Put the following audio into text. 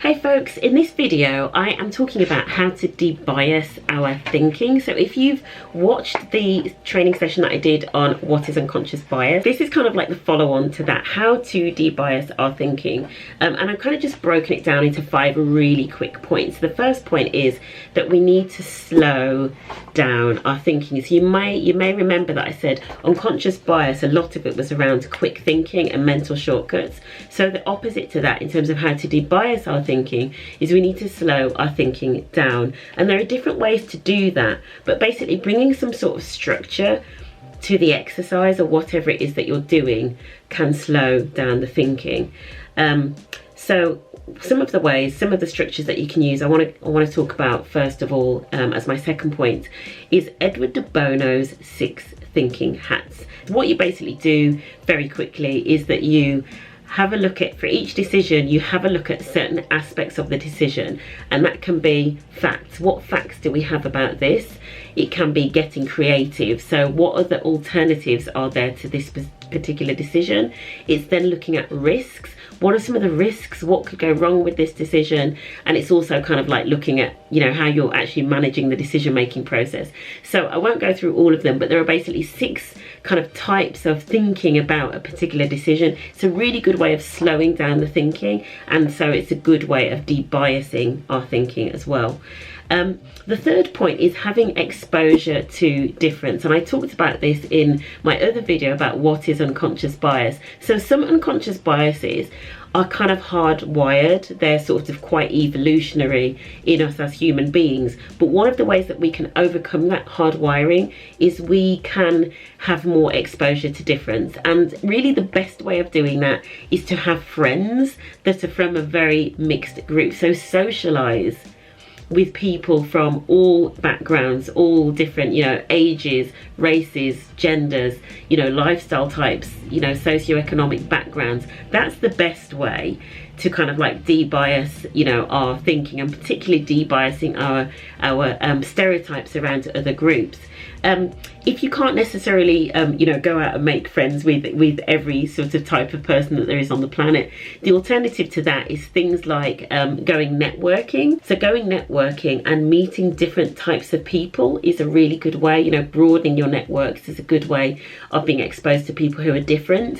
Hey folks, in this video I am talking about how to debias our thinking. So if you've watched the training session that I did on what is unconscious bias, this is kind of like the follow-on to that, how to debias our thinking. And I've kind of just broken it down into 5 really quick points. The first point is that we need to slow down our thinking. So you may remember that I said unconscious bias, a lot of it was around quick thinking and mental shortcuts. So the opposite to that in terms of how to debias our thinking is we need to slow our thinking down. And there are different ways to do that, but basically bringing some sort of structure to the exercise or whatever it is that you're doing can slow down the thinking. So some of the ways, some of the structures that you can use, I want to talk about first of all, as my second point, is Edward de Bono's 6 thinking hats. What you basically do very quickly is that you have a look at, for each decision, you have a look at certain aspects of the decision, and that can be facts. What facts do we have about this? It can be getting creative. So what other alternatives are there to this particular decision? It's then looking at risks. What are some of the risks? What could go wrong with this decision? And it's also kind of like looking at, you know, how you're actually managing the decision-making process. So I won't go through all of them, but there are basically 6 kind of types of thinking about a particular decision. It's a really good way of slowing down the thinking, and so it's a good way of debiasing our thinking as well. The third point is having exposure to difference, and I talked about this in my other video about what is unconscious bias. So some unconscious biases are kind of hardwired, they're sort of quite evolutionary in us as human beings, but one of the ways that we can overcome that hardwiring is we can have more exposure to difference. And really the best way of doing that is to have friends that are from a very mixed group. So socialize with people from all backgrounds, all different, you know, ages, races, genders, you know, lifestyle types, you know, socioeconomic backgrounds. That's the best way to kind of like debias, you know, our thinking, and particularly debiasing our stereotypes around other groups. If you can't necessarily, you know, go out and make friends with every sort of type of person that there is on the planet, the alternative to that is things like going networking. So going networking and meeting different types of people is a really good way. You know, broadening your networks is a good way of being exposed to people who are different.